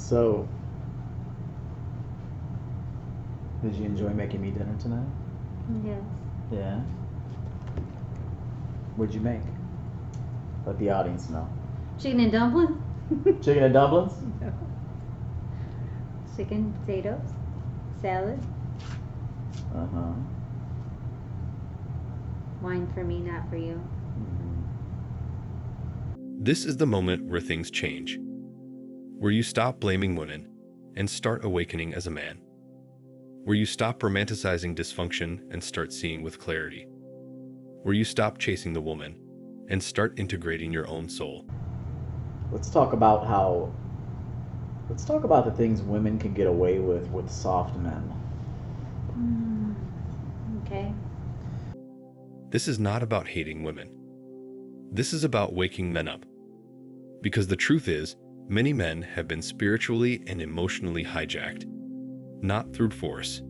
So, did you enjoy making me dinner tonight? Yes. Yeah. What'd you make? Let the audience know. Chicken and dumplings? Chicken and dumplings? No. Chicken, potatoes, salad. Uh-huh. Wine for me, not for you. This is the moment where things change, where you stop blaming women and start awakening as a man, where you stop romanticizing dysfunction and start seeing with clarity, where you stop chasing the woman and start integrating your own soul. Let's talk about the things women can get away with soft men. Okay. This is not about hating women. This is about waking men up. Because the truth is, many men have been spiritually and emotionally hijacked, not through force,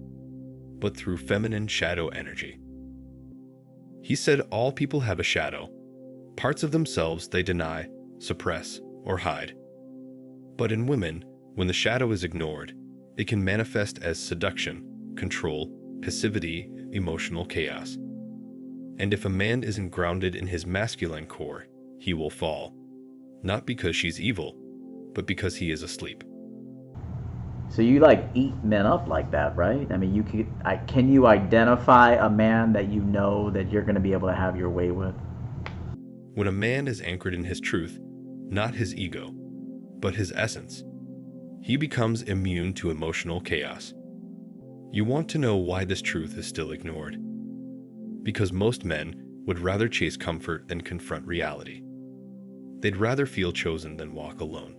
but through feminine shadow energy. He said all people have a shadow, parts of themselves they deny, suppress, or hide. But in women, when the shadow is ignored, it can manifest as seduction, control, passivity, emotional chaos. And if a man isn't grounded in his masculine core, he will fall. Not because she's evil, but because he is asleep. So you like eat men up like that, right? I mean, can you identify a man that you know that you're going to be able to have your way with? When a man is anchored in his truth, not his ego, but his essence, he becomes immune to emotional chaos. You want to know why this truth is still ignored? Because most men would rather chase comfort than confront reality. They'd rather feel chosen than walk alone.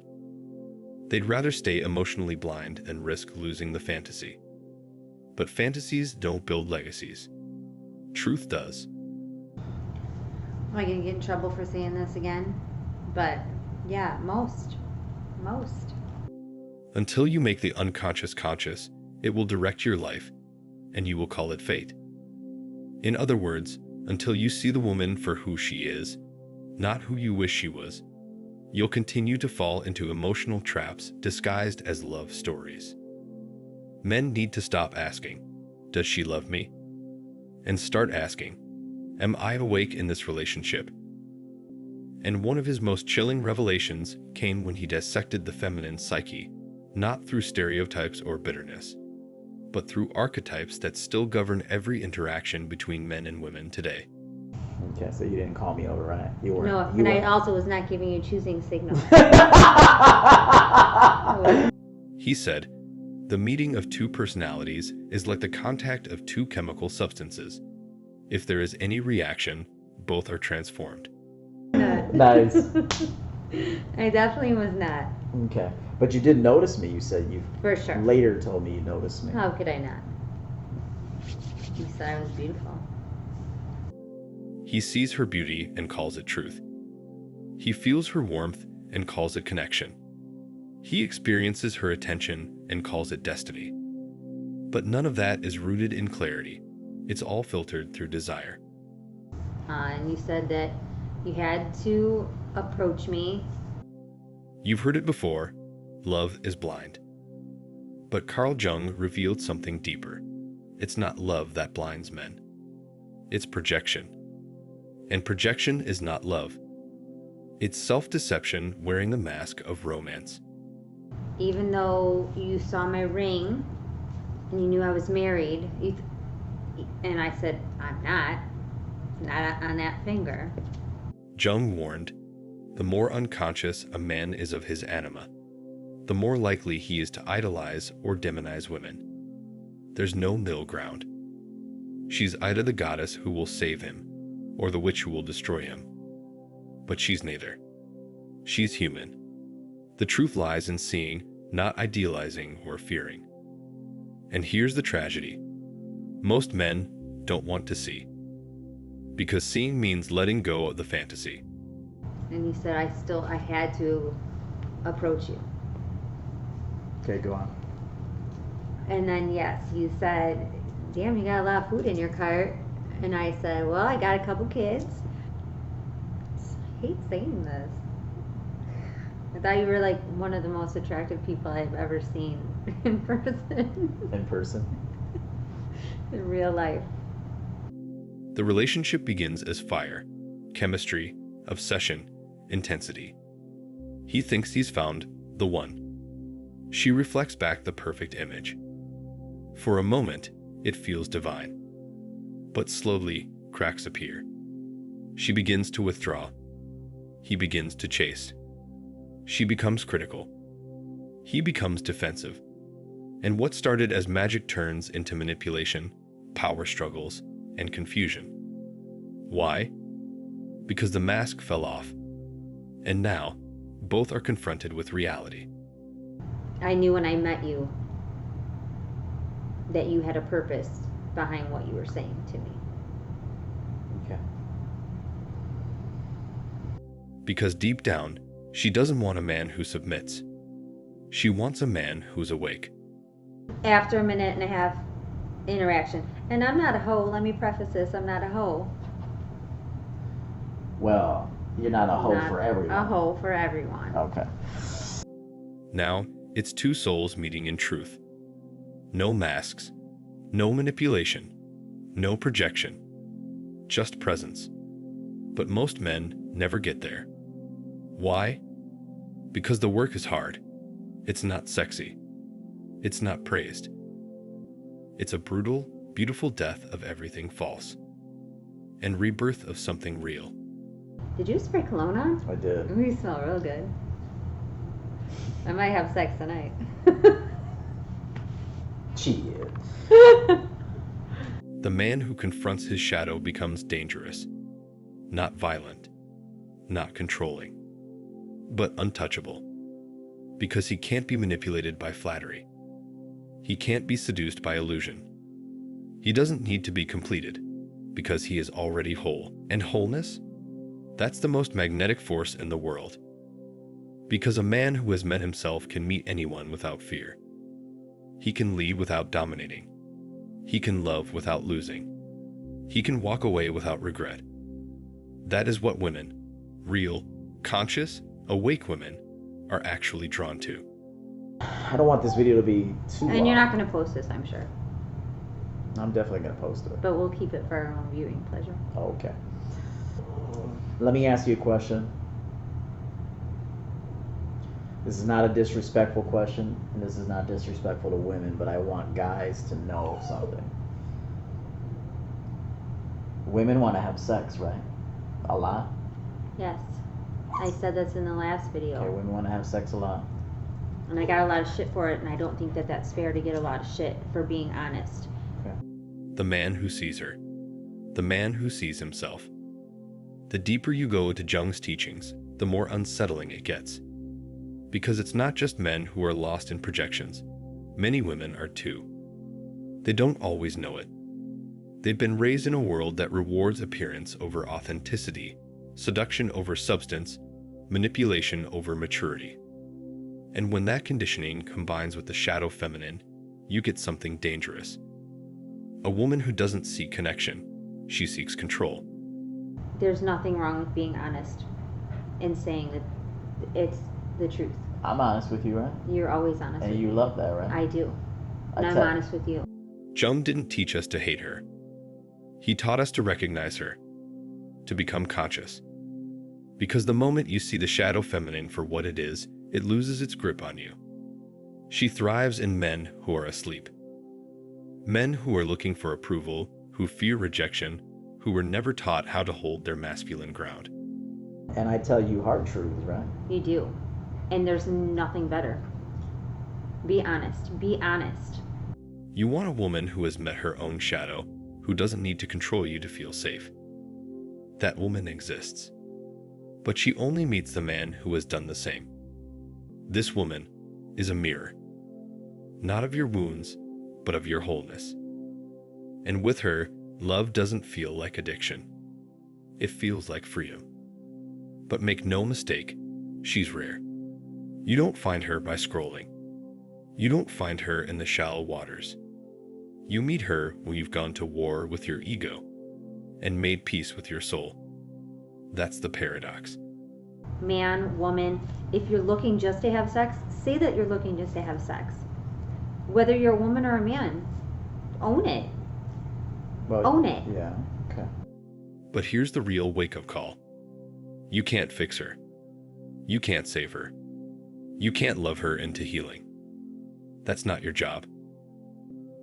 They'd rather stay emotionally blind and risk losing the fantasy. But fantasies don't build legacies. Truth does. Am I going to get in trouble for saying this again? But yeah, most. Until you make the unconscious conscious, it will direct your life, and you will call it fate. In other words, until you see the woman for who she is, not who you wish she was, you'll continue to fall into emotional traps disguised as love stories. Men need to stop asking, "Does she love me?" and start asking, "Am I awake in this relationship?" And one of his most chilling revelations came when he dissected the feminine psyche, not through stereotypes or bitterness, but through archetypes that still govern every interaction between men and women today. Okay, so you didn't call me over, right? I also was not giving you choosing signals. He said, "The meeting of two personalities is like the contact of two chemical substances. If there is any reaction, both are transformed." Nice. I definitely was not. Okay, but you did notice me. You said you For sure. later told me you noticed me. How could I not? You said I was beautiful. He sees her beauty and calls it truth. He feels her warmth and calls it connection. He experiences her attention and calls it destiny. But none of that is rooted in clarity. It's all filtered through desire. And you said that you had to approach me. You've heard it before, love is blind. But Carl Jung revealed something deeper. It's not love that blinds men. It's projection. And projection is not love. It's self-deception wearing a mask of romance. Even though you saw my ring and you knew I was married, and I said, I'm not. It's not on that finger. Jung warned, the more unconscious a man is of his anima, the more likely he is to idolize or demonize women. There's no middle ground. She's either the goddess who will save him, or the witch who will destroy him. But she's neither. She's human. The truth lies in seeing, not idealizing or fearing. And here's the tragedy. Most men don't want to see. Because seeing means letting go of the fantasy. And you said I had to approach you. Okay, go on. And then, yes, you said, damn, you got a lot of food in your cart. And I said, well, I got a couple kids. I hate saying this. I thought you were like one of the most attractive people I've ever seen in person. In person. In real life. The relationship begins as fire, chemistry, obsession, intensity. He thinks he's found the one. She reflects back the perfect image. For a moment, it feels divine. But slowly, cracks appear. She begins to withdraw. He begins to chase. She becomes critical. He becomes defensive. And what started as magic turns into manipulation, power struggles, and confusion. Why? Because the mask fell off. And now, both are confronted with reality. I knew when I met you that you had a purpose behind what you were saying to me. Okay. Because deep down, she doesn't want a man who submits. She wants a man who's awake. After a minute and a half interaction, and I'm not a hoe, let me preface this, I'm not a hoe. Well, you're not a hoe Not for everyone. A hoe for everyone. Okay. Now, it's two souls meeting in truth. No masks, no manipulation, no projection, just presence. But most men never get there. Why? Because the work is hard. It's not sexy. It's not praised. It's a brutal, beautiful death of everything false and rebirth of something real. Did you spray cologne on? I did. Ooh, you smell real good. I might have sex tonight. Cheated. The man who confronts his shadow becomes dangerous, not violent, not controlling, but untouchable, because he can't be manipulated by flattery. He can't be seduced by illusion. He doesn't need to be completed, because he is already whole. And wholeness? That's the most magnetic force in the world. Because a man who has met himself can meet anyone without fear. He can lead without dominating. He can love without losing. He can walk away without regret. That is what women, real, conscious, awake women, are actually drawn to. I don't want this video to be too long. And you're not going to post this, I'm sure. I'm definitely going to post it. But we'll keep it for our own viewing pleasure. Okay. Let me ask you a question. This is not a disrespectful question, and this is not disrespectful to women, but I want guys to know something. Women want to have sex, right? A lot? Yes. I said this in the last video. Okay, women want to have sex a lot. And I got a lot of shit for it, and I don't think that that's fair to get a lot of shit for being honest. Okay. The man who sees her. The man who sees himself. The deeper you go into Jung's teachings, the more unsettling it gets. Because it's not just men who are lost in projections. Many women are too. They don't always know it. They've been raised in a world that rewards appearance over authenticity, seduction over substance, manipulation over maturity. And when that conditioning combines with the shadow feminine, you get something dangerous. A woman who doesn't seek connection, she seeks control. There's nothing wrong with being honest and saying that it's the truth. I'm honest with you, right? You're always honest And with you me. love that, right? I do. And I I'm tell- honest with you. Jung didn't teach us to hate her. He taught us to recognize her, to become conscious. Because the moment you see the shadow feminine for what it is, it loses its grip on you. She thrives in men who are asleep. Men who are looking for approval, who fear rejection, who were never taught how to hold their masculine ground. And I tell you hard truths, right? You do. And there's nothing better. Be honest. Be honest. You want a woman who has met her own shadow, who doesn't need to control you to feel safe. That woman exists. But she only meets the man who has done the same. This woman is a mirror. Not of your wounds, but of your wholeness. And with her, love doesn't feel like addiction. It feels like freedom. But make no mistake, she's rare. You don't find her by scrolling. You don't find her in the shallow waters. You meet her when you've gone to war with your ego and made peace with your soul. That's the paradox. man, woman, if you're looking just to have sex, say that you're looking just to have sex. Whether you're a woman or a man, own it. Well, Own it. Yeah. Okay. But here's the real wake-up call. You can't fix her. You can't save her. You can't love her into healing. That's not your job.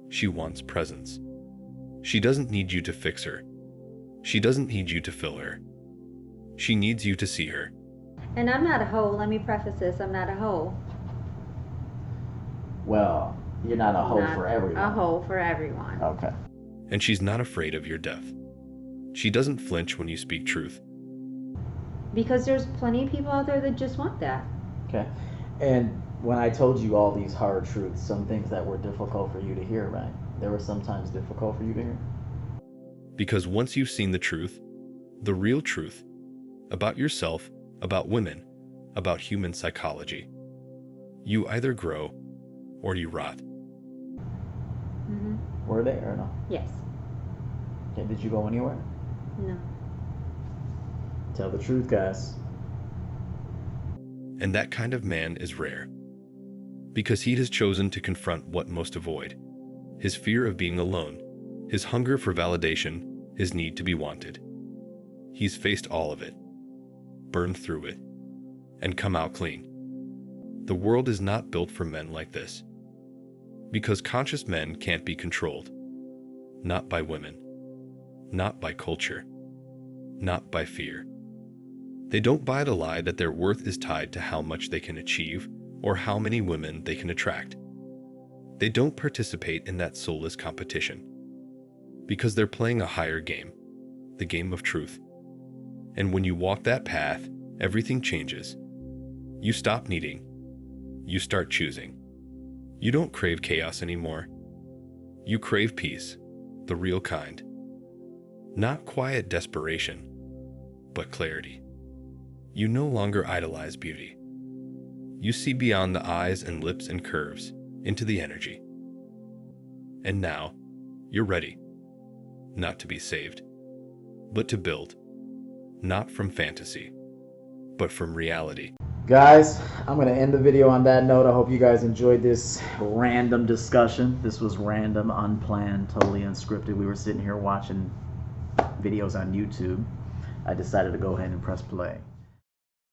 She wants presence. She doesn't need you to fix her. She doesn't need you to fill her. She needs you to see her. And I'm not a hoe. Let me preface this. I'm not a hoe. Well, you're not a hoe Not for everyone. A hoe for everyone. Okay. And she's not afraid of your death. She doesn't flinch when you speak truth. Because there's plenty of people out there that just want that. Okay. And when I told you all these hard truths, some things that were difficult for you to hear, right? There were sometimes difficult for you to hear? Because once you've seen the truth, the real truth, about yourself, about women, about human psychology, you either grow or you rot. Mm-hmm. Were they or no? Yes. Okay, did you go anywhere? No. Tell the truth, guys. And that kind of man is rare. Because he has chosen to confront what most avoid. His fear of being alone, his hunger for validation, his need to be wanted. He's faced all of it, burned through it, and come out clean. The world is not built for men like this. Because conscious men can't be controlled. Not by women. Not by culture. Not by fear. They don't buy the lie that their worth is tied to how much they can achieve or how many women they can attract. They don't participate in that soulless competition. Because they're playing a higher game, the game of truth. And when you walk that path, everything changes. You stop needing. You start choosing. You don't crave chaos anymore. You crave peace, the real kind. Not quiet desperation, but clarity. You no longer idolize beauty. You see beyond the eyes and lips and curves into the energy. And now, you're ready. Not to be saved, but to build. Not from fantasy, but from reality. Guys, I'm going to end the video on that note. I hope you guys enjoyed this random discussion. This was random, unplanned, totally unscripted. We were sitting here watching videos on YouTube. I decided to go ahead and press play.